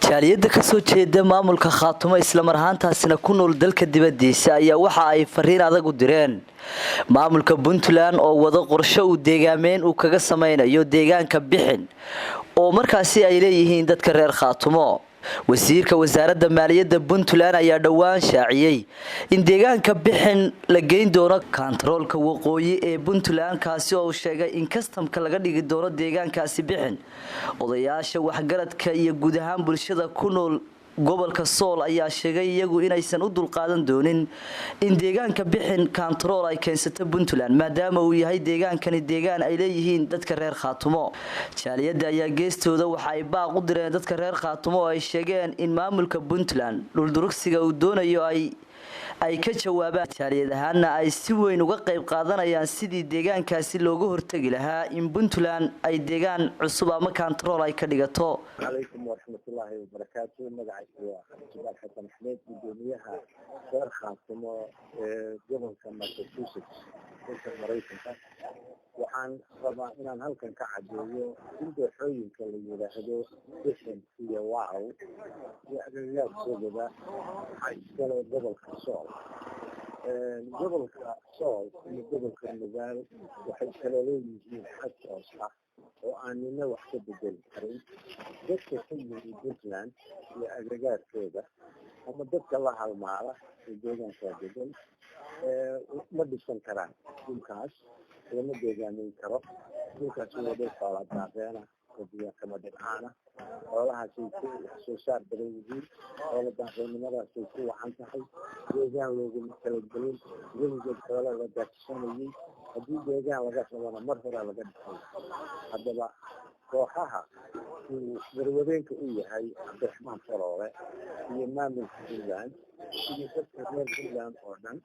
jaaliyada ka soo jeeda maamulka Khaatumo isla mar ahaantaasina ku nool dalka dibadiisa ayaa waxa ay fariin adag u direen maamulka Puntland oo wada qorshe uu deegaameen uu kaga sameynayo deegaanka bixin oo markaasi ay leeyihiin dadka reer Khaatumo. wasiirka wasaaradda maaliyadda Puntland ayaa dhawaan shaaciyay in deegaanka bixin la geyn doono kantaroolka waqooyi ee Puntland kaasi oo sheegay in kastamka laga dhigi doono deegaankaasi bixin. odayaasha waxgaradka iyo guud ahaan bulshada ku nool gobolka Sool ayaa sheegay iyagu inaysan u dulqaadan doonin in deegaanka bixin kantarool ay keensato Puntland maadaama uu yahay deegaankani deegaan ay leeyihiin dadka reer Khaatumo. jaaliyada ayaa geestooda waxa ay baaq u direen dadka reer Khaatumo oo ay sheegeen in maamulka Puntland dhul durugsiga uu doonayo ay ka jawaabaan jaaliyadahaana ay si weyn uga qayb qaadanayaan sidii deegaankaasi looga hortagi lahaa in Puntland ay deegaan cusub ama kantarool ay ka dhigato. عليكم ورحمة الله وبركاته. مقعد جبال حسن حميد بدونيها غير خاصمة قبل كما تشوفت كنت مريتها وحان طبعا إن هلكن كعدوية كنت حوين كاللي يلاحظوا بسم في واعو يعني لا تسوى حيث كانوا قبل كسول قبل كسول قبل كالنزال وحيث كانوا يجين حتى أصحى وأنا وقت بدل كريم dadka ku yimid Puntland iyo agagaarkeeda ama dadka la halmaala deegaanka degan ma dhisan karaan dhulkaas lama deegaamin karo dhulkaas waa dhul faalaataana oo kama dhacana xoolahaasi ku soo saar badan yihiin oo daaqeynimadaas ku wacan tahay deegaan loogu kala gelin weliga xoolo la daaqsanayay haddii deegaan laga sabana mar hore laga dhigay haddaba kooxaha garwadeenka u yahay Cabdiraxmaan Faloole iyo maamulka Puntland iyo dadka reer Puntland oo dhan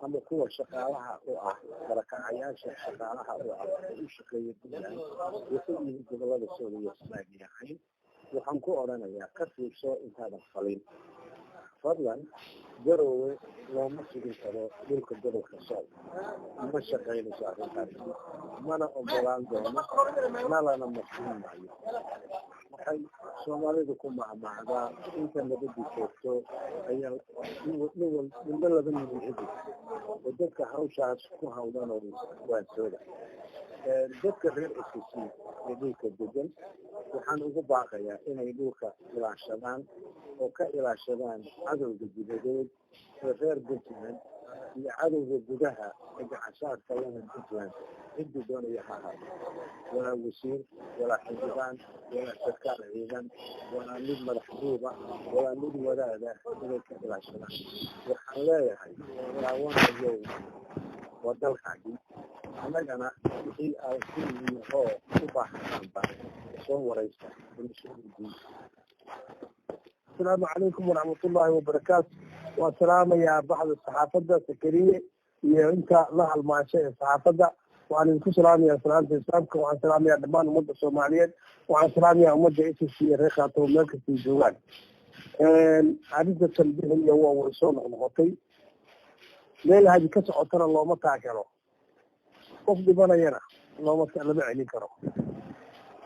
ama kuwa shaqaalaha u ah barakacayaasha shaqaalaha u ah u shaqeeya Puntland iyo gobolada Sool iyo Soomaaliya waxaan ku oranayaa ka fiirso intaadan falin fadlan garowe looma sugin karo dhulka gobolka Sool ma shaqeynayso arrintaasi mana ogolaan doono nalana maqsuumayo waxay Soomaalidu ku macmaacdaa inta nabadda joogto ayaa ninba laba nin oo dadka hawshaas ku hawlan oo waantooda dadka reer SSC ee dhulka degan waxaan ugu baaqayaa inay dhulka ilaashadaan oo ka ilaashadaan cadowga dibadeed ee reer Puntland iyo cadowga gudaha ee gacasaadka lana Puntland ciddi doonaya ha ahaado walaa wasiir walaa xildhibaan walaa sarkaal ciidan walaa mid madaxduuba walaa mid wadaada inay ka ilaashadaan waxaan leeyahay walaawanayow waa dalkaagii annagana wixii aan ku yimihoo u baahanba soo waraysa السلام عليكم ورحمة الله وبركاته والسلام يا بعض الصحافة سكرية يا أنت لها المعشاء الصحافة وعن السلام يا سلام إسلامك وعن سلام يا دمان مدة الصوماليين وعن سلام يا مدة إسسي ريخة وملكة الجوال عدد التنبيه هو وصول الغطي ليلة هذه كسر ترى الله ما تعكره قفل بنا ينا الله ما تعلم عليك كره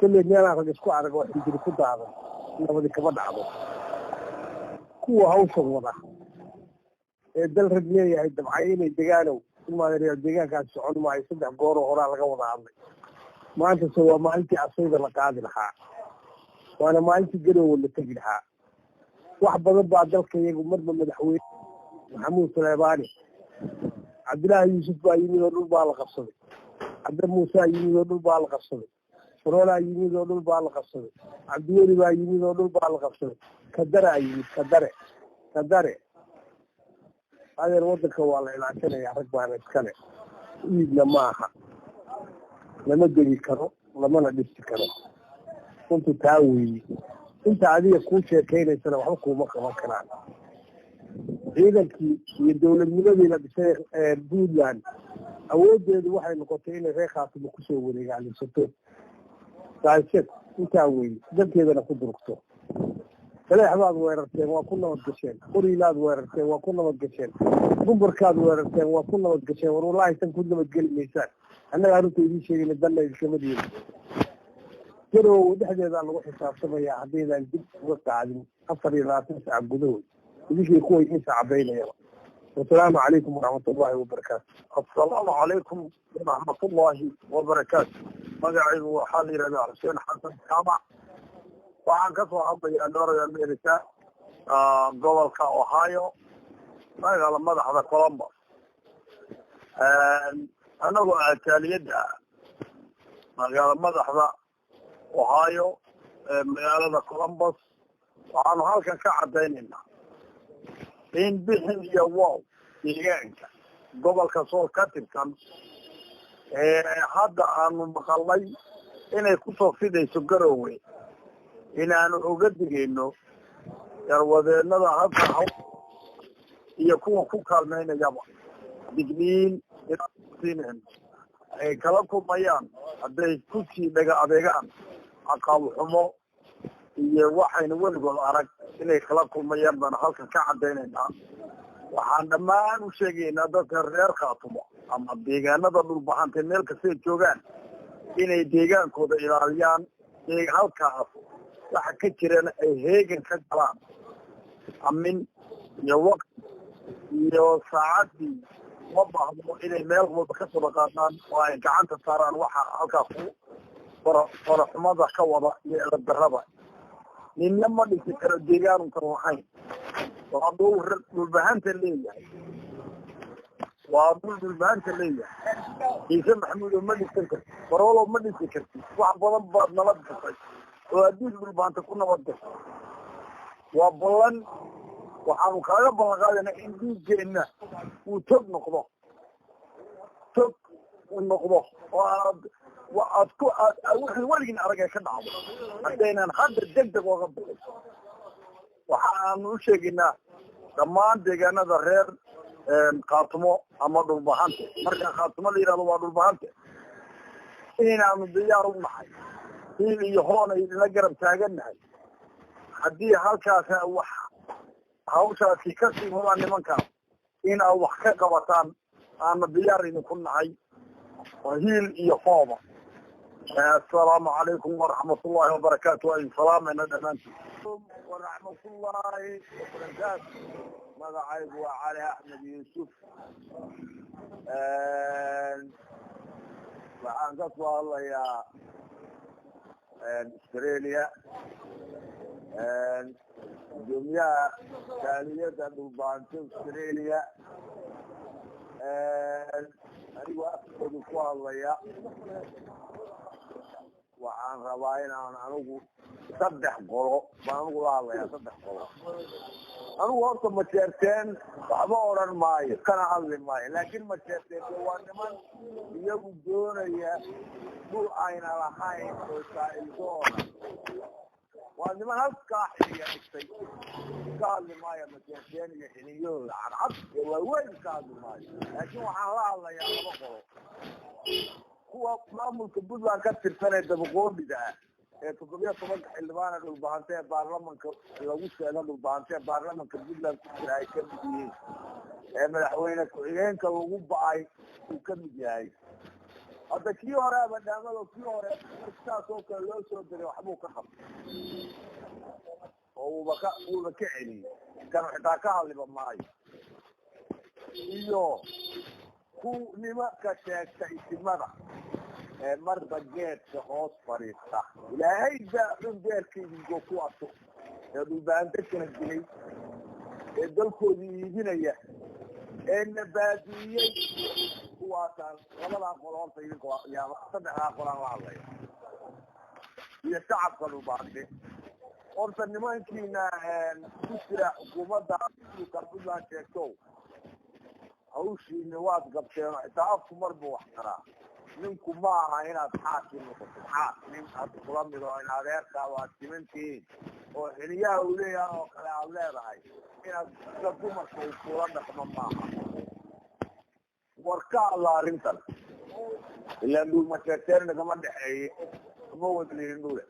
كل يوم أنا أسكو على قوة يجري كل هذا إنه بدي كمان عظم kuwa hawshan wada ee dal radneeya ay dabcayeen deegaanow Soomaaliya deegaankaas socon maayo 3 goor hore laga wada hadlay maanta soo maalintii asayda la qaadi lahaa waana maalintii garow la tagi lahaa wax badan baa dalka iyagu marba madaxweyne Maxamuud Suleymaani Cabdilaahi Yuusuf baa yimid oo dhul baa la qabsaday Cabdi Muuse yimid oo dhul baa la qabsaday Forola yimid oo dhul baa la qabsaday Cabdiweli baa yimid oo dhul baa la qabsaday kadare yimid kadare هذا الوضع والله العشان يا رجال إسكانه إيدنا معها لما تجي كرو لما نجلس كرو كنت تاوي أنت عادية كل شيء كاين سنة وحكوا ما كان إذا كي الدولة المنظمة بسير بودلان أود الواحد نقطتين ريخة بكسر ورجع للسطور تعرفت أنت تاوي ده كذا ناخد ركضه فلا حباب ويرتين وكنا متقشين قريلاد ويرتين وكنا متقشين بمبركاد ويرتين وكنا متقشين والله يتم كنا متقل ميسان أنا قالوا تيجي شيء من الدنيا الكمدين garow dhexdeeda lagu xisaabtamaya haddaydan dib uga qaadin 24 saac gudahood idinkii kuwa idin saacabeynaya. Assalaamu calaykum waraxmatullaahi wabarakaatu. Assalaamu calaykum waraxmatullaahi wabarakaatu. Magacaygu waxaa la yidhahdaa Xuseen Xasan Jaamac. waxaan ka soo hadlayaa North America, gobolka Ohio, magaala madaxda Columbus. anagoo ataaliyada magaala madaxda Ohio, magaalada Columbus, waxaanu halkan ka cadaynaynaa in bixin iyo wow deegaanka gobolka Sool ka tirsan hadda aanu maqalnay inay kusoo fidayso Garowe, inaanu uga digayno yarwadeenada hadda iyo kuwa ku kaalmeynayaba digniin ay kala kulmayaan hadday kusii dhaga adeegaan caqab xumo iyo waxayna weligood arag inay kala kulmayaan baan halkan ka cadaynaynaa. waxaan dhammaan u sheegaynaa dadka reer Khaatumo ama deegaanada dhulbahantay meel kastay joogaan inay deegaankooda ilaaliyaan, halkaas waxa ka jirana ay heegan ka galaan, amin iyo waqti iyo saacadii ma baahdo inay meel walba ka soo qaadaan oo ay gacanta saaraan waxa halkaas faraxumada ka wada iyo eedarrada. ninna ma dhisi karo deegaanu ka waxayn. waa dhulbahanta leeyahay, ciise maxamuud oo ma dhisan karti, baroolo ma dhisi karti, wax badan baad nala gashay oo haddii dhulbahanta ku nabad gashay. waa ballan, waxaanu kaaga ballan qaadayna in dhiiggeenna uu tog noqdo oo aad wixii weligiin arag ee ka dhacdo haddaynan hadda degdeg ooga bixin. waxaanu u sheegaynaa dhammaan deegaanada reer Khaatumo ama dhulbahante, marka Khaatumo la yidhahdo waa dhulbahante, inaanu diyaar u nahay hiil iyo hoon ay la garab taagannahay. haddii halkaas wax hawshaasi ka sii wadaan nimankaas in aad wax ka qabataan aana diyaar idinku nahay, waa hiil iyo hooba. assalaamu calaykum waraxmatullaahi wabarakaatu. aynu salaamayna dhammaantiin. waraxmatullaahi wabarakaatu. magacaygu waa Cali Axmed Yuusuf. waxaan ka soo hadlayaa Australia, gudoomiyaha taaliyada dhulbahante Australia. anigu afkooda ku hadlaya. waxaan rabaa inaan anigu 3 qolo baan anigu la hadlayaa. 3 qolo anigu horta ma jeerteen waxba odhan maayo, kana hadli maayo, laakiin ma jeerteen waa niman iyagu doonaya dhul ayna lahayn oo saa'ildoona. waa niman halkaa xiliya dhigtay. ka hadli maayo ma jeerteen iyo xiliyahooda cadcad ee waaweyn ka hadli maayo, laakiin waxaan la hadlayaa 2 qolo. kuwa maamulka Puntland ka tirsan ee dabaqoodhiga ah ee 17 xildhibaan dhulbahante ee baarlamaanka lagu sheego dhulbahante ee baarlamaanka Puntland ku jira ay ka mid yihiin, ee madaxweyne ku-xigeenka lagu ba'ay uu ka mid yahay. hadda kii hore abadhaamada kii hore saas oo kale loo soo diray waxbuu ka qabtay oo uuba ka celiyey, kan xitaa ka hadliba maayo. iyo nimanka sheegta isimada ee marba geedka hoos fadhiista. ilaahay baa geedkaydigo ku ato ee dhulbahante kala dilay, ee dalkoodii iibinaya, ee nabaadiyey. kuwaasaan 2 qolo horta idinka 3 qolaan la hadlaya iyo shacabka dhulbahante. horta nimankiina ku jira xukuumadda Puntland sheegto hawshiina waad gabteen, xitaa afku marba wax taraa. ninku ma aha inaad xaakim noqoto, nin aad kula mid oo in adeerkaa waad simantihiin oo xiliyaha uu leeyahay oo kale aad leedahay inaad sida dumarka uu kula dhaqmo maaha. war ka hadla arrintan, ilaa dhul masheerteen nagama dhexeeye, ma wadlihin dhule.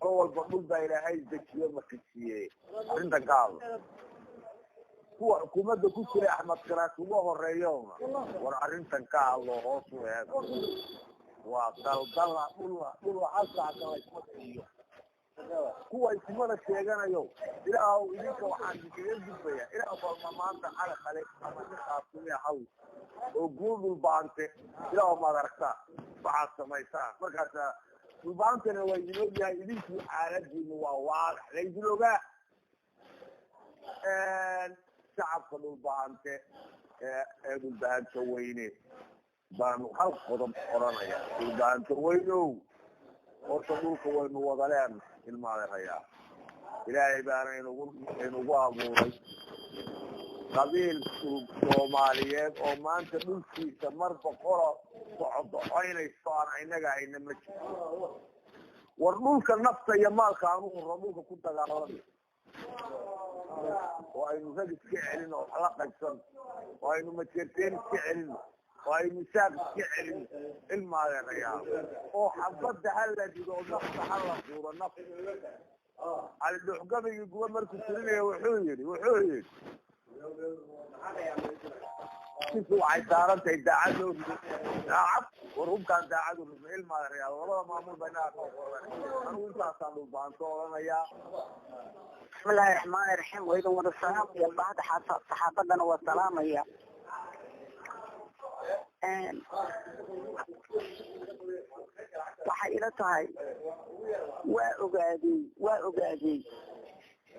mar walba dhul baa ilaahay dejiyo makasiiyey. arrintan ka hadla. kuwa xukuumadda ku jira Axmed Karaas ugu horeeyona war arrintan ka hadlo hoos u eego. ودلدلة كل عصا كلا يسمى kuwa ismada sheeganayo ilaahu idinka waxaan idin gudbaya ilaahu maanta ala khale ama qaabkiisa hawl oo guul baante ilaahu ma aragta waxa samaysaa markaas baantana way idin idinku xaaladiina waa waadax leeyihiin shacabka dhul baante dhul baante weyne baan hal qodob oranaya dhul baante weynow horta dhulka waynu wadaleen ilmaadaya ilaahay baana inugu abuuray qabiil Soomaaliyeed oo maanta dhulkiisa marba qoro socodooynayso aan inaga hayna ma jiro war dhulka nafta iyo maalka aanu dhulka ku dagaalamay oo aynu rag iska celin oo la qaybsan oo aynu majeerteen iska celin oo aynu saaq iska celin ilmaadaya oo xabada hal digo nafta hal duuro nafta على الحجاب يجوا مركز سرية وحوي شوفوا عيسارة تدعوا نعم ورهم كان دعوا في المدرسة والله معمول بيناتهم أنا وأنت أصلا بانطور يا بسم الله الرحمن الرحيم وإذا ورسلام يا بعد صحابتنا والسلام يا waxay ila tahay waa ogaaday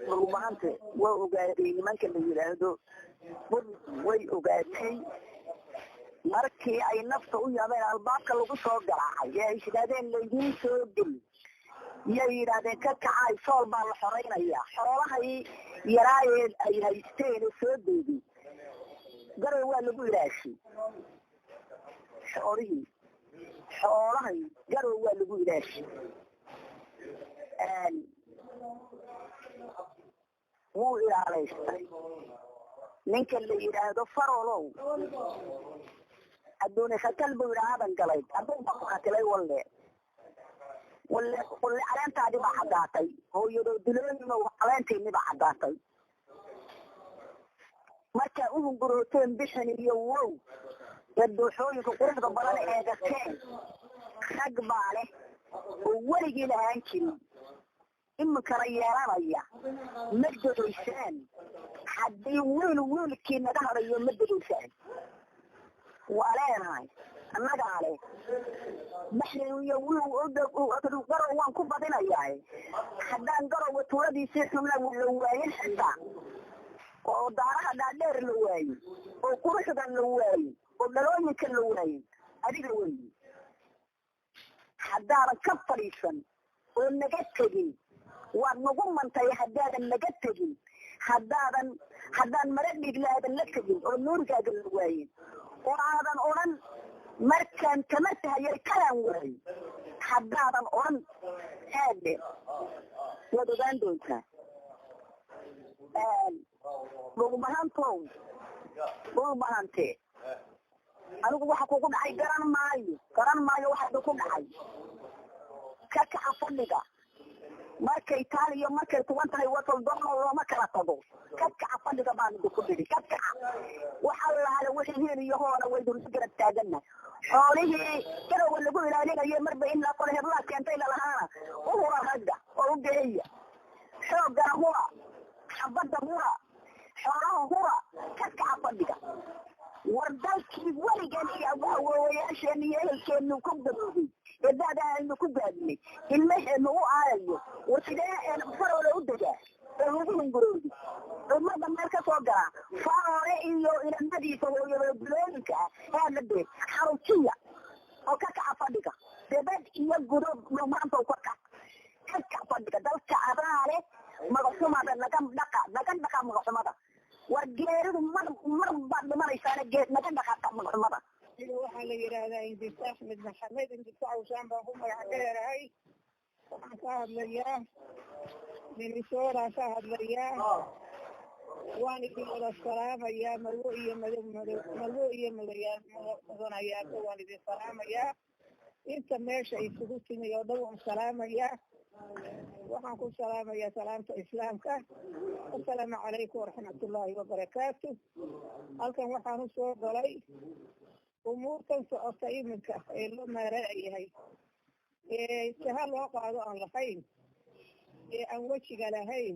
rumaante waa ogaaday nimanka la yiraahdo way ogaatay markii ay nafta u yaabeen albaabka lagu soo garaacay ay shidadeen leeyihiin soo gal yiraahden ka kacay sool baa la xoreynaya xoolahay yaraayeen ay haysteen soo deebi garay waa lagu ilaashay xoolahay garow waa lagu ilaashay wuu ilaalaystay ninka la yidhaahdo farolow adduune khatal buu yidhaahadan galay adduun baa ku khatilay walle caleentaadii baa caddaatay hooyadoo dilooyino caleenteennii baa caddaatay markaa uhungurooteen bixin iyo wow dadooxooyinka quruxda badan eegateen rag baa leh oo weligii lahaan jirin iminkana yeelanaya ma dadoysaan haddii wiilkii naga hadayo ma dadoysaan waa leenahay annagaa leh maxrin iyo garow waan ku badinayaa haddaan garowa tuuladiisii xumla la waayin xitaa oo daaraha dhaadheer la waayin oo quruxda la waayin oo dhalooyinka la waayin adiga weyi haddaadan ka fadhiisan oo naga tegin waad nagu mantay haddaadan naga tegin haddaan mara dhiiglaadan la tegin oo nuurigaaga la waayin oo aadan odhan markaan tamartahayay kalaan waayin haddaadan odhan haade waad ogaan doontaa dhulbahante anigu waxa kugu dhacay garan maayo waxa ku dhacay ka kaca fadhiga markay taaliyo markay tugan tahay wasal doono looma kala tago ka kaca fadhiga baan ku dhigi ka kaca waxa la hada wixii hiriyo hoona way dul garab taagana xoolihii garowa lagu ilaalinayo marba in la qolo hebla keentay la lahaana hura ragga oo u geeya xoogana hura xabada hura xoolaha hura ka kaca fadhiga wardalkii weligan iyo awoowayaasheen iyo ehelkeenu ku gaboobay eedaadaanu ku gaadinay ilmaheenu u aadayo war sidee farole u degaa ee ugu hungurooday ummadda meel ka soo galaa farole iyo ilamadiisa hooyadoobilooyinka ah la dee xarujiya oo ka kaca fadhiga debed iyo gudob maanta ka kaca fadhiga dalka abaale magaxumada naga dhaqa magaxumada war geeridu marba dhimanaysaana naga dhaqa magaxumada waxaa la yidhaahdaa indisa axmed maxamed indisa cawshaan baan ku magac dheerahay waxaan ka hadlayaa minnesota ka hadlayaa waan idin wada salaamayaa marwo iyo mudanayaaka waan idin salaamayaa inta meesha isugu timi oo dhan waan salaamayaa waxaan ku salaamayaa salaamta islaamka assalaamu calaykum waraxmatullaahi wabarakaatu halkan waxaan usoo galay umuurtan socota iminka ee loo maaraayahay saha loo qaado aan lahayn ee aan wejiga lahayn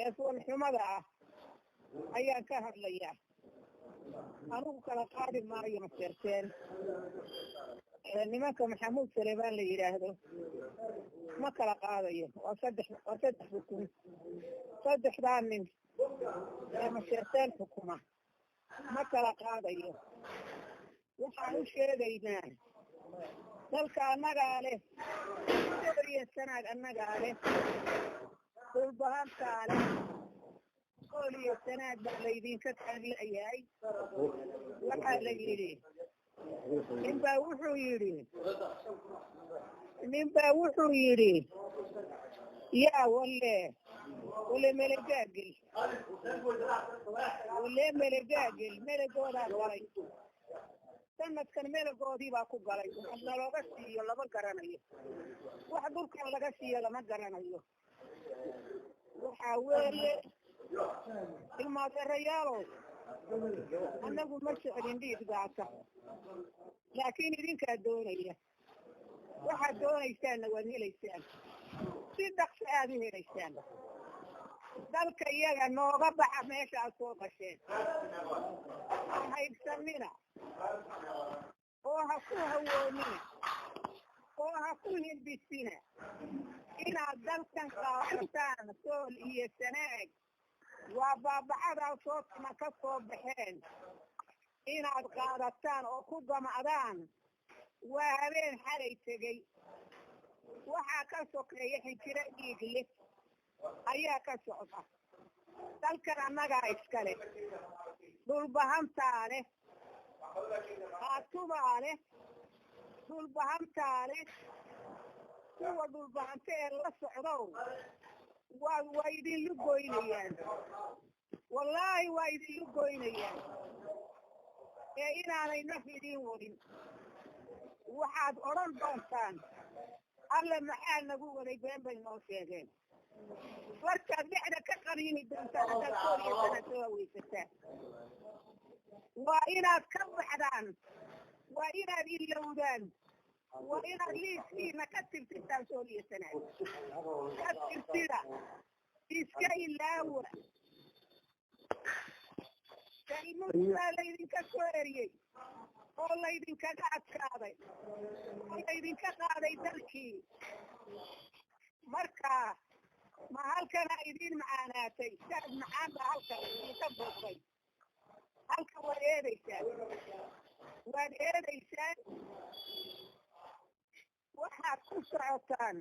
ee foolxumada ah ayaan ka hadlayaa anugu kala qaadi maayo maseerteen nimanka maxamuud saleebaan la yidhaahdo ma kala qaadayo waa saddex xukun saddexdaa nin ee maseerteen xukuma ma kala qaadayo waxaan u sheegaynaa dalka annagaa leh iyo sanaad annagaa leh dhulbahantaa leh kool iyo sanaad baa laydinka taaglayahay waxaa la yidhi ninbaa wuxuu yidhi yaa wale melegaagel melegoodaa galay sanadkan melegoodii baa ku galay wax nalooga siiyo lama garanayo wax dhulkan laga siiyo lama garanayo waxaa weeye ilmaadeerayaalow annagu ma socdin dhiiggaasa laakiin idinkaa doonaya waxaad doonaysaanna waad helaysaan si dhaqso aad u helaysaan dalka iyaga nooga baxa meesha aad soo qasheen haybsanina oo ha ku hawoonina oo ha ku hindisina inaad dalkan qaadataan sool iyo sanaag waa baabacadaa soo tama ka soo baxeen inaad qaadataan oo ku gamacdaan waa habeen xalay tegey waxaa ka sokeeya xinjiro dhiig leh ayaa ka socda dalkan annagaa iskale dhulbahantaa leh haatubaa leh dhulbahantaa leh kuwa dhulbahanta ee la socdow waa idinlu goynayaan wallaahi waa idinlu goynayaan ee inaanay naf idiin wadin waxaad odhan doontaan alle maxaa nagu waday been bay noo sheegeen warkaad dhexda ka qaniini doontaan haddaad kool iyo sanad soo hawaysataan waa inaad ka baxdaan waa inaad ilowdaan waa inaad liiskiina ka tirtirtaan sool iyo sanaad ka tirtida iska ilaawa kalmuusaa laydinka soo eriyey oo laydinkaga adkaaday oo laydinka qaaday dalkii marka ma halkana idiin macaanaatay saad macaan baa halka idinka buuqday halka waad eedaysaan waxaad ku socotaan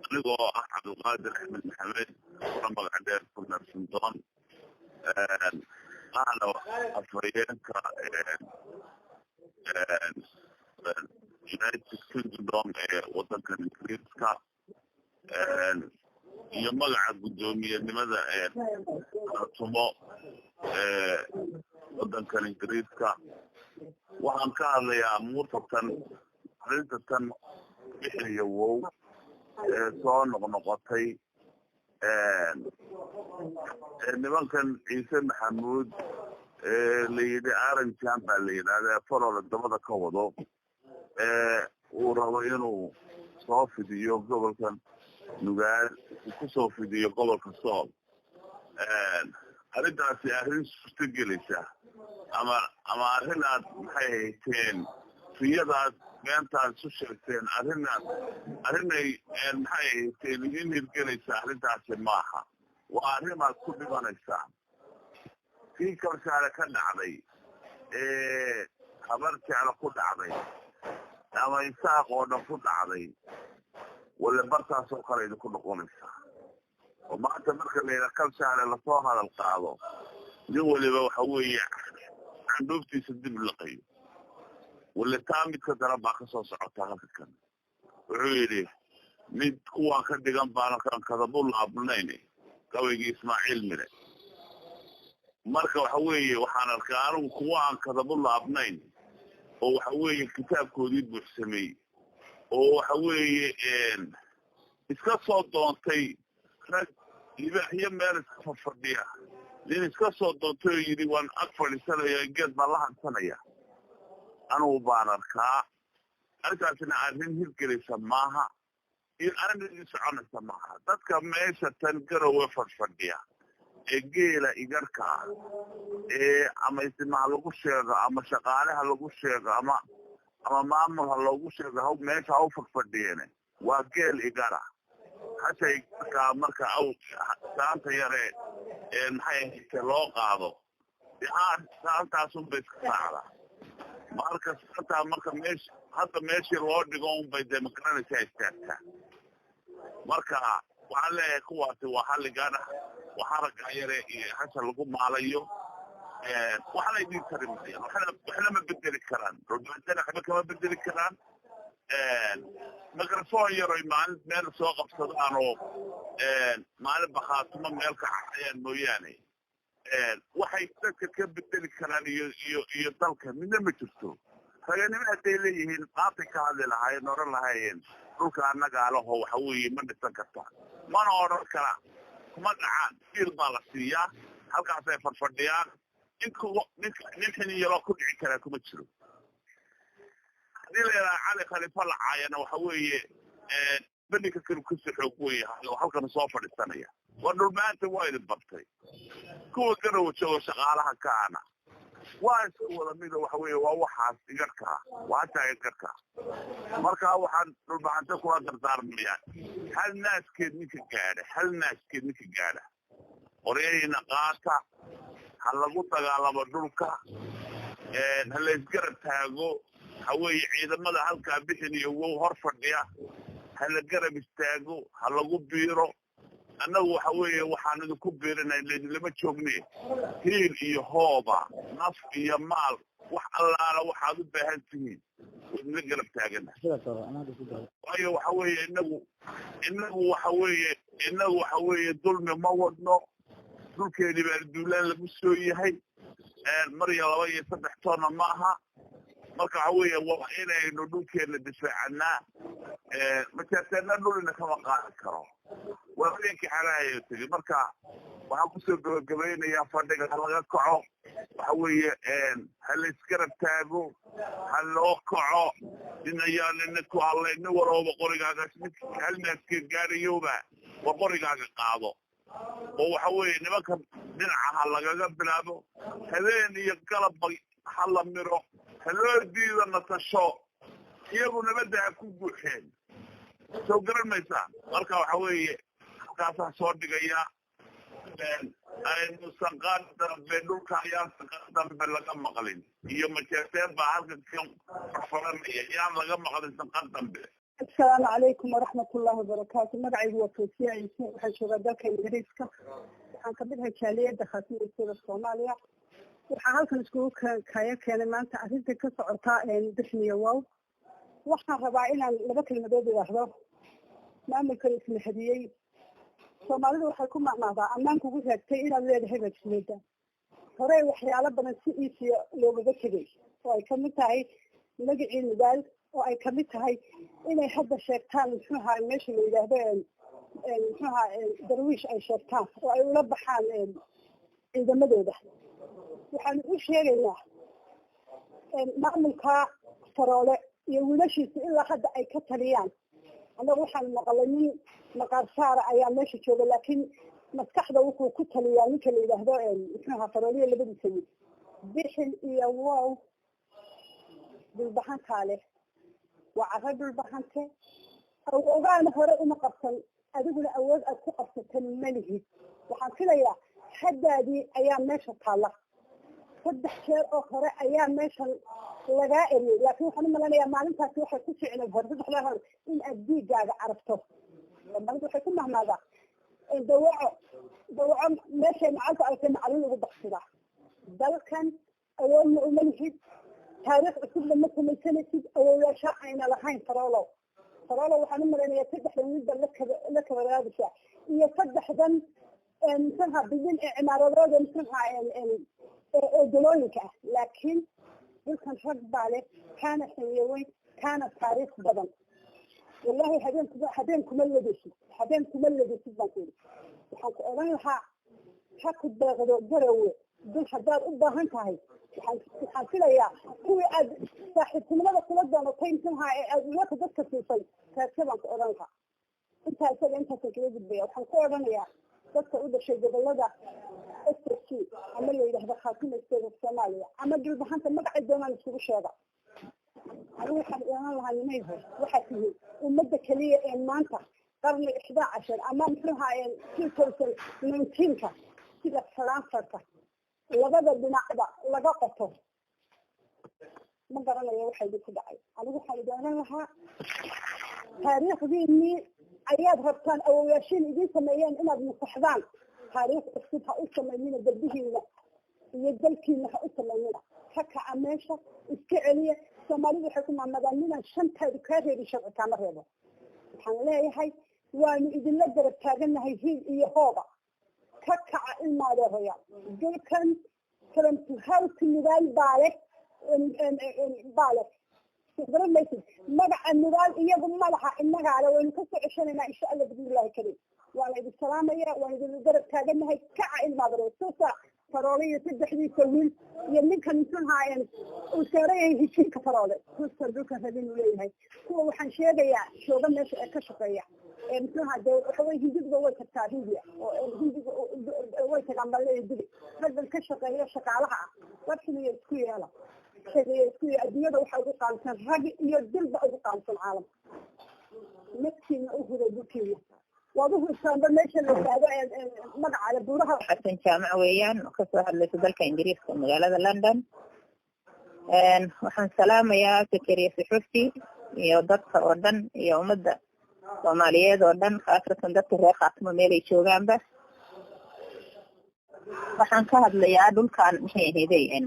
anigoo ah cabdulqaadir axmed maxamed ora magaca dheer kunarsindoon ahna afhayeenka united kingdom ee wadankan ingiriiska iyo magaca guddoomiyenimada tumo wadankan ingiriiska waxaan ka hadlayaa amuurtatan arintatan bixiyo wow ee soo noqnoqotay nimankan ciise maxamuud layidhi aranjan baa la yidhahda farole dabada ka wado uu rabo inuu soo fidiyo gobolkan nugaal uu kusoo fidiyo gobolka sool arrintaasi arrin suurto gelaysa ama arrin aad maxay hayteen riyadaad beentaad isu sheegteen arrinay maxay hayteen idin hirgelaysa arrintaasi maaha waa arrimaad ku dhimanaysaan kii kalshaale ka dhacday habar jecla ku dhacday ama isaaq oo dhan ku dhacday walla bartaasoo kale idinku noqonaysaa oo maanta marka layidha kalshaale lasoo hadal qaado nin waliba waxa weeye candhuuftiisa dib laqayo walla taa midka daran baa kasoo socota halka kan wuxuu yidhi mid kuwaan ka dhigan baana kan kadabulla abnayne gabaygii ismaaciil mire marka waxa weeye waxaan arkaa anigu kuwa aan kadabulla abnayn oo waxa weeye kitaabkoodii buuxsamey oo waxa weeye iska soo doontay rag libaaxyo meel iska fadhiya nin iska soo doontay oo yidhi waan ag fadhiisanaya geed baan la hadsanaya anugu baan arkaa arrintaasina arrin hirgelisa maaha iyo arrin soconaysa maaha dadka meesha tan garowe fadhiya ee geela igarka ah ee ama ismaha lagu sheego ama shaqaalaha lagu sheego ama maamul ha loogu sheego meesha ha u fadhiyeen waa geel igara hasha igarka marka saanta yare maxay ahayte loo qaado saantaasunbay iska saacda marka saantaa marka meeshii loo dhigo unbay dee magaranaysaa istaagtaa marka waxaan leeyahay kuwaasi waa halligaana waa haragaa yare iyo hasha lagu maalayo waxna idin tari mayaan waxna ma bedeli karaan dhulbaantana waxba kama bedeli karaan microphone yaroy maalin meel soo qabsadaan oo maalin bakhaatumo meel ka cayaan mooyaane waxay dadka ka bedeli karaan iyo dalka midna ma jirto raganimo hadday leeyihiin qaatay ka hadli lahaayeen oran lahaayeen dhulka annagaa laho waxa weeye ma dhisan kartaa mana odhan kara kuma dhacaan fiil baa la siiyaa halkaasay fadhiyaan nin xinin yaroo ku dhici karaa kuma jiro haddii la yidhaha cali khalifa la caayana waxa weeye beninka kanu kasoo xoog weyahay oo halkan soo fadhiisanaya waa dhulmaanta waa idin bartay kuwa garowa joogo shaqaalaha kaana waa isku wada mida waxa weeye waa waxaas igarka ah waa hataa igarka marka waxaan dhulbahanta kula dardaarmayaan hal naaskeed ninka gaadha qoryahayna qaata ha lagu dagaalamo dhulka ha la isgarab taago waxa weeye ciidamada halkaa bixin iyo wow hor fadhiya ha la garab istaago ha lagu biiro annagu waxa weeye waxaan idinku biirinay lama joogne hiil iyo hooba naf iyo maal wax allaala waxaad u baahan tihiin wadna garab taagana waayo waxa weeye inagu waxa weeye dulmi ma wadno dhulkeeni baa duulaan lagu soo yahay mar iyo 2 iyo 3 toonna ma aha marka waxa weeye waa inaynu dhulkeena difaacanaa majaarteena dhulina kama qaadi karo waa habeenkii xalaayo tegey marka waxaan kusoo gabagabaynayaa fadhiga laga kaco waxa weeye ha la isgarab taago ha loo kaco nin ku hadlay nin walooba qorigaaga hal naaskee gaadhayoba waa qorigaaga qaado oo waxa weeye nimanka dhinacaha lagaga bilaabo habeen iyo galabba ha la miro ha loo diido nasasho iyagu nabadda ha ku buuxeen soo garan maysaa marka waxa weeye halkaasaa soo dhigaya aynu sanqaad dambe dhulka ayaan sanqaad dambe laga maqlin iyo majeerteen baa halkan ka faranaya yaan laga maqlin sanqaad dambe asalaamu calaykum waraxmatullaahi wabarakaatu magacaygu waa toosiya ciise waxaan joogaa dalka ingiriiska waxaan kamid ahay jaaliyadda khaatimada soomaaliya waxaa halkan iskugu kaya keenay maanta arrinta ka socotaa bixniya wow waxaan rabaa inaan 2 kelmadood idhaahdo maamulkan isla hadiyey soomaalidu waxay ku macnaadaa ammaan kugu raagtay inaad leedahay rajnida hore waxyaalo badan si iisiya loogaga tegay oo ay kamid tahay magacii nidaal oo ay kamid tahay inay hadda sheegtaan muxuuha meesha la yidhaahdo muxuuha darwiish ay sheegtaan oo ay ula baxaan ciidamadooda waxaan u sheegaynaa maamulka faroole iyo wiilashiisa ilaa hadda ay ka taliyaan annaga waxaan maqalay nin maqaar saara ayaa meesha jooga laakiin maskaxda wuxuu ku taliyaa ninka la yidhaahdo muxuuha farooliya labadiisa wiil bixin iyo wow dhulbahantaa leh waa carro dhulbahante ogaana hore uma qabsan adiguna awood aad ku qabsatan ma lihid waxaan filayaa haddaadii ayaa meesha taalla 3 jeer oo hore ayaa meeshan lagaa eriyey laakiin waxaan u malanayaa maalintaasi waxay ku ficnay hore 3 hore in aad diigaaga carabto maalinta waxay ku mahmaadaa dawaco meeshay macalka alkay macalin ugu baqsida dalkan awoodna uma lihid taariikh cusubna ma samaysanaysid awooyaasha ayna lahayn faroolo waxaan u malanayaa 3 wiilba la kabaraadisha iyo 3 muxuuha bidin cimaaradooda muxuuha dalooyinka ah laakiin dhulkan rag baa leh kaana xiliyaweyn kaana taariikh badan wallahi habeen kuma ladesid baan ku yidhi waxaan ku odhan lahaa ha ku deeqdo garowe dul haddaad u baahan tahay waxaan filayaa kuwii aad saaxiibtinimada kula doonatay muxuuha ee aad wata dadka siisay taasabaan ku odhanka intaa isaga intaasa kaga gudbaya waxaan ku odhanayaa dadka u dhashay gobolada SSC ama la yidhaahdo Khaatuma State of Somalia ama dhulbahanta magacay doonaan isugu sheega anigu waxaan oran lahaa nimayho waxaa tihi ummadda keliya ee maanta qarni 11 ama muxuuha 2019ka sida Faransiiska labada dhinacba laga qoto ma garanayo waxa idinku dhacay anigu waxaan idin lahaa taariikhdii ayaad rabtaan awoowaashiin idin sameeyeen inaad musaxdaan taariikh cusub ha u sameynina darbihiina iyo dalkiina ha u sameynina ka kaca meesha iska celiya Soomaalidu waxay ku maamadaan inaan shantaadu kaa reebin sharci kama reebo waxaan leeyahay waanu idinla garab taaganahay hiil iyo hooba ka kaca ilmaadeeraya dalkan from to house to nidaal baale magaca nidaal iyagu madaxa innagaale waynu ka soo ceshanaynaa insha allah bismillahi kariim waana idin salaamaya waana idin garab taaganahay kaca ilmaadeeraya soosa faroole iyo saddexdiisa wiil iyo ninkan muxuuha uu saarayay heshiinka faroole kuusta dhulka rabin uu leeyahay kuwa waxaan sheegayaa shooga meesha ee ka shaqeeya muxuuha dee waxawey hindiduba way tagtaa hindiya oo hindiga way tagaan baleeya dili raggan ka shaqeeya shaqaalaha ah warxiliya isku yeela isku adduunyada waxaa ugu qaalisan rag iyo dilba ugu qaalisan caalamka naftiina u huray dhulkiina waad u hurtaanba meesha la taado magacaale buuraha xasan jaamac weeyaan oo kasoo hadlaysa dalka ingiriiska magaalada London waxaan salaamayaa Zakariya Suxufi iyo dadka oo dhan iyo ummadda Soomaaliyeed oo dhan khaasatan dadka reer Khaatuma meel ay joogaanba waxaan ka hadlayaa dhulkan maxay ahaydeen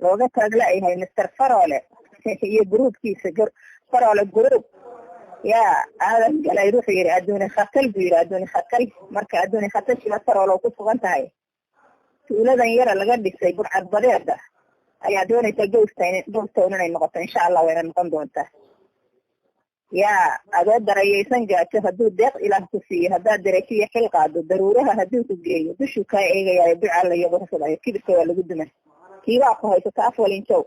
looga taaglayahay Mr. Faroole iyo groupkiisa Faroole group yaa aadan galay ruuxu yiri adduun khatal buu yiri adduun khatal marka adduun khatal si Faroole ku sugan tahay tuuladan yara laga dhisay burcad badeeda ayaa doonaysa goostaan inay noqoto insha Allah way noqon doontaa yaa adoo darayaysan gaajo hadduu deeq ilaah ku siiyo haddaad darajii xil qaado daruuraha hadduu ku geeyo dushu ka eegaya duca la yago rasulay kibirka waa lagu dumay kiibaa ku haysata afwalinjow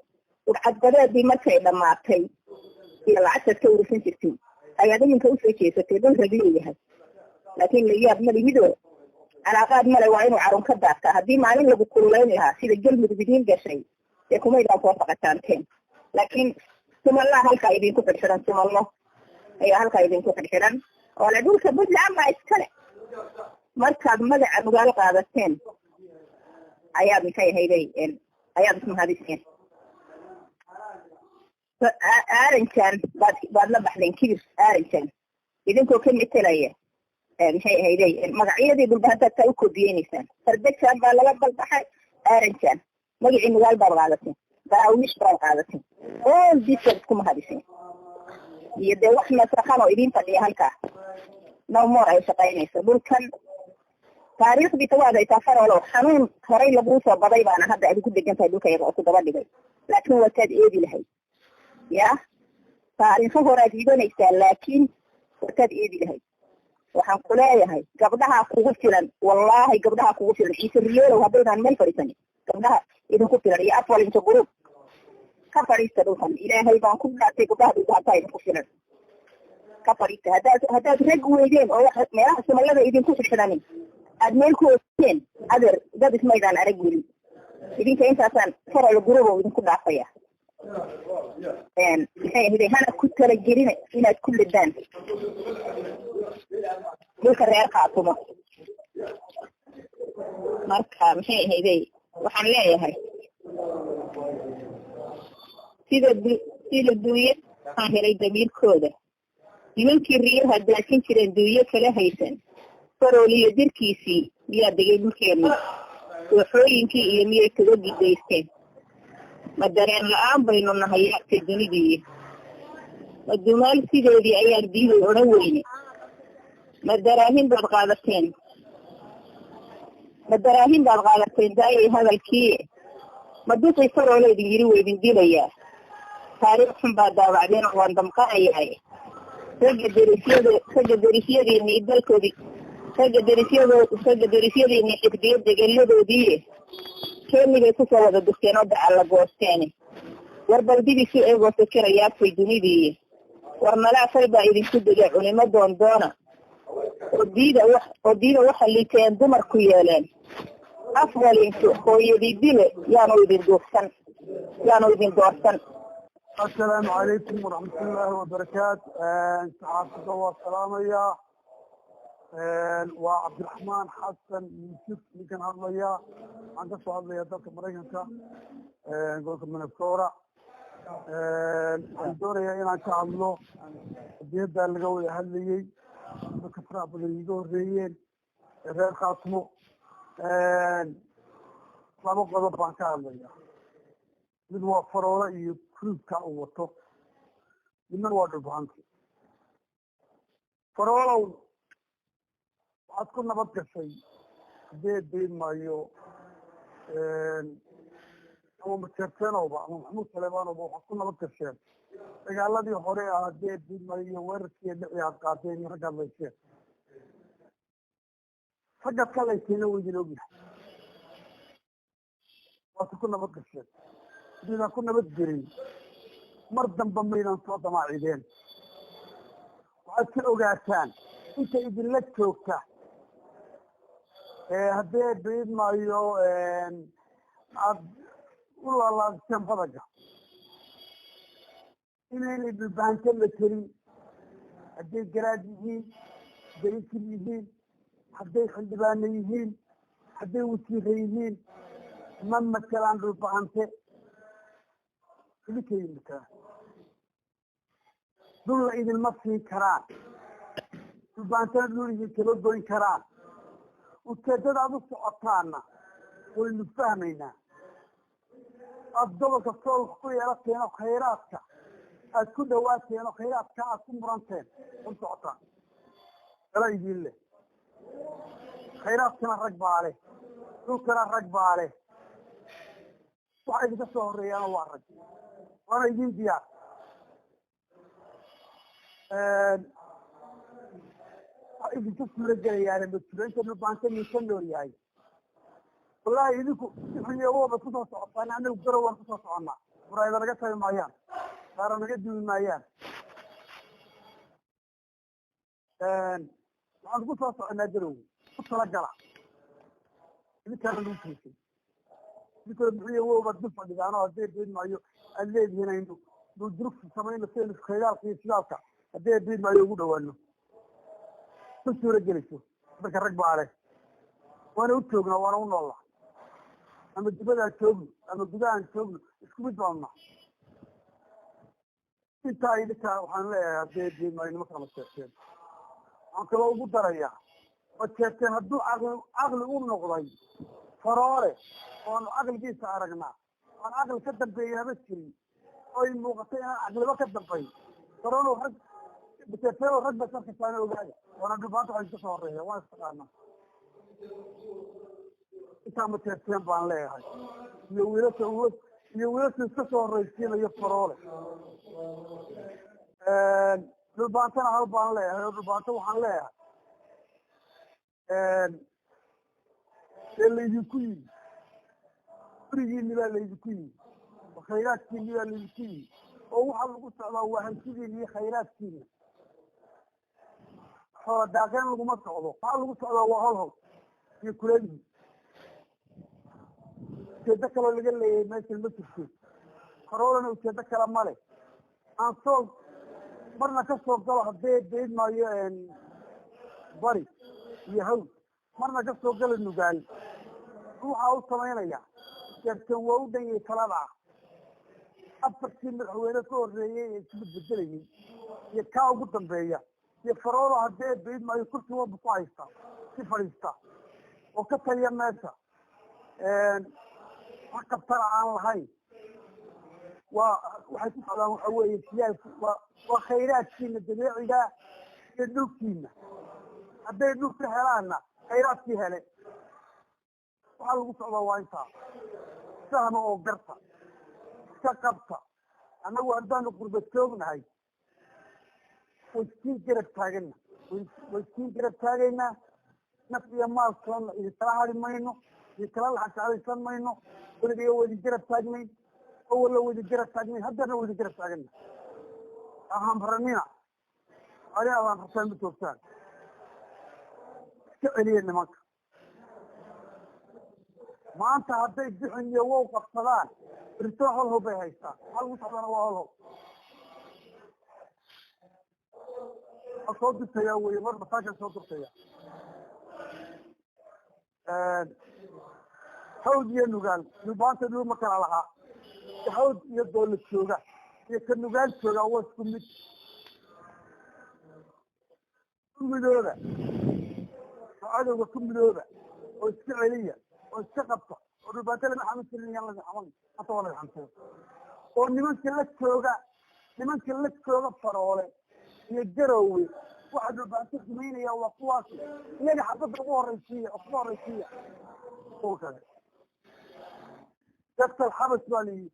burcad badeedii markay dhamaatay iyo lacagtaad ka urursan jirtay ayaad idinka u soo jeesatay dhul rabiyo yahay laakiin la yaab malihido calaaqaad male waa inuu carun ka daata haddii maalin lagu kululayn lahaa sida galmudug idiin gashay ee kuma idaan soo faqataanteen laakiin sumallah halkaa idinku xidxiran sumallo ayaa halkaa idinku xidxiran oo la dhulka Puntland baa iskale markaad magaca nugaal qaadateen ayaad maxay ahaydeen ayaad ismahadiseen aarinkan baad la baxdeen kibir aarinkan idinkoo ka metelaya maxay ahaydeen magacyadii dhulbahanta taa u koobiyeynaysan fardajan baa laga balbaxay aarinkan magacii nugaal baad qaadateen baawish baad qaadateen all this isku mahadiseen iyo dee wax nasakhan oo idin fadhiya halkaa no more ay shaqaynayso dhulkan taariikhdii tawaad ay Faroole xanuun horay lagu soo baday baana hadda ay ku degan tahay dhulka iyaga oo ku daba dhigay laakiin waa taad eedi lahay ya taariikh hore diidanaysa laakiin waa taad eedi lahay waxaan ku leeyahay gabdhaha kugu filan wallahi gabdhaha kugu filan ciise riyoolo haddaan meel fariisan gabdhaha idinku filan iyo afwalinta group ka fariista dhulkan ilaahay baan ku dhaatay gabdhaha dhulka idinku filan ka fariista haddaad rag weydeen oo meelaha sumalada idinku xidhanin aad meel ku oogteen adeer dad ismaydaan arag weli idinka intaasaan Faroole group oo idinku dhaafaya maxay ahayd hana ku talagelin inaad ku lidaan dhulka reer Khaatuma marka maxay ahayd waxaan leeyahay sida duuye aan helay damiirkooda nimankii riyaha daasin jireen duuye kala haysan Faroole iyo dirkiisii miyaa degay dhulkeena waxooyinkii iyo miyay kaga gidaysteen ma dareen la'aan baynu nahay yaabtay dunidii ma dumaal sideedii ayaan diiday odhan weyne ma daraahin baad qaadateen daayay hadalkii ma duqii Faroole idin yiri weydin dilayaa taariikh xun baa daawacdeen oo waan damqanayaa ragga derisyadiinii dalkoodii ragga derisyadiinii xigdiyad degeladoodii keenigay kusoo wada dugteen oo daca la goosteeni war baldidiisu eegoo fikirayaabkay dunidii war malaafay baa idinku degay culimo doondoona oo diida waxa liiteen dumarku yeeleen afdalintu hooyadii dile yaanu idin doorsan السلام عليكم ورحمة الله وبركاته. صحافة والسلام يا وعبد الرحمن حسن يوسف اللي كان هذا عندك سؤال يا دكتور مريكا قلت من الصورة الدورة يا إنا كعملو بيبدأ اللقوي هاللي بكفراء باليدور ريين غير خاصمو لابد قضب عن كعملو من وفروا لي كروبكا uu wato midna waa dhulbaanki farolow waxaad ku nabad gashay haddii maayo ama majeerteenowba ama maxamuud saleebaanowba waxaad ku nabad gasheen dagaaladii hore ah haddii maayo weerarkii dhici aad qaadeen iyo raggaad layseen raggaad ka layseenna waydin ogyahay waad ku nabad gasheen haddiidaan ku nabad gelin mar damba maydan soo damaacideen waxaad ka ogaataan inta idinla joogta haddii biid maayo aada u laalaadiseen badaga inaynay dhulbahanka la kelin hadday garaad yihiin hadday ikil yihiin hadday xildhibaano yihiin hadday wasiire yihiin ma matelaan dhulbahante idinkayimika dhul la idinma siin karaan dhulbaantana dhul idin kala goyn karaan ujeedada aad u socotaana waynu fahmaynaa aada gobolka soolka ku yeelateen oo khayraadka aada ku dhawaateen oo khayraadka aada ku muranteen u socotaan ala idin leh khayraadkana rag baa leh dhulkana rag baa leh waxa idinka soo horeeyaana waa rag waana idin diyaar idinka suura gelayaane majiro inta dhulbaanta miisa nool yahay wallahi idinku xuniyawooba kusoo socotaan anagu garow waan kusoo soconnaa muraayada naga tabi maayaan saara naga duwi maayaan waxaan kusoo soconaa garow ku talagala idinkaana lagu keysay idinkoo xuniyawooba dul fadhidaano haddee beed maayo aada leedihiin aynu durug samayno seen khayaalka iyo sidaalka haddee beed maayo ugu dhawaano ma suura gelayso dadka rag baa leh waana u joognaa waana u noolla ama dibadaan joogno ama gudahaan joogno isku mid baanna intaa idinkaa waxaan leeyahay haddee beed maayo nima kala majeerteen waxaan kaloo ugu darayaa majeerteen hadduu caqli u noqday faroole oonu caqligiisa aragnaa aan caqli ka dambeeya haba jirin oy muuqatay inaan caqliba ka dambayn faroolo rag majeerteen rag ba sarkasaana ogaada waana dhulbaanta waxay iska soo horeeya waan istaqaanaa intaa majeerteen baan leeyahay iyo wiilasha iska soo horreysiinayo faroole dhulbaantana hal baan leeyahay oo dhulbaanta waxaan leeyahay ee laydinku yimi gurigiini baa laydinku yimi oo khayraadkiini baa laydinku yimi oo waxaa lagu socdaa waa hantidiina iyo khayraadkiina xoola daaqeen laguma socdo waxaa lagu socdaa waa hol iyo kuleedihi ujeedo kaloo laga leeyahay meeshan ma jirto faroolana ujeedo kale male aan soo marna ka soo galo haddee beed maayo bari iyo hawl marna ka soo galo nugaal waxaa u samaynaya jeertan waa u dhan yahay talada ah afartii madaxweyne ka horeeyey ee isma bedelayay iyo kaa ugu dambeeya iyo faroolo haddee beed maayo kursi walba ku haysta si fadhiista oo ka taliya meesha wax qabtana aan lahayn waxay ku socdaan waxa weeye siyaalki waa khayraadkiina dabeeciga iyo dhulkiina hadday dhulka helaanna khayraadkii hele waxaa lagu socdaa waa intaa sahma oo garta iska qabta annagu haddaanu qurbad joognahay wayskiin garab taagana wayskiin garab taagaynaa naf iyo maalkoona idinkala hari mayno idinkala laxajaclaysan mayno ولقي ودي جرب تاجمين أول ودي جرب تاجمين هذا ودي جرب تاجمين أهم برنينا عليها وان حسين بتوسان كعلي النمك ما أنت هدي الدحن يووق الصلاة رتوح له بهيسا هل مصحبنا وهله الصوت التياوي مر بساجة صوت التياوي حوض ينقال نبانت دو مكان لها حوض يدول الشوغة يكن نقال شوغة هو سكمت كم دولة وعدوا كم دولة واستعلية واستقبطة ونبانت لما حمد سنين يلا حمد أطول الحمسين ونمانك لك شوغة نمانك لك شوغة فرولي يجروي واحد نبانت سمين يا الله قواسي يعني حفظ أخبار رئيسية وكذا جبت الحبس بالي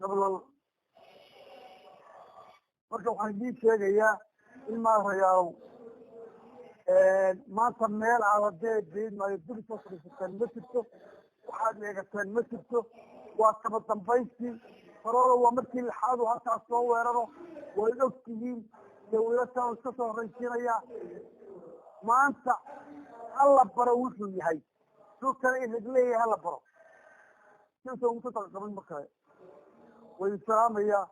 قبل marka waxaan idin sheegayaa in maarayaal maanta meel aadee deedmaayo dib soo fadhiisateen ma jirto waxaad eegateen ma jirto waa kaba dambaystii farooda waa markii lixaadu halkaas soo weeraro way og tihiin iyo wiilashaan iska soo horraysiinayaa maanta hala baro wuxuu yahay dhulkana inad leeyahay hala baro siusa ugu soo qaban markale way salaamayaa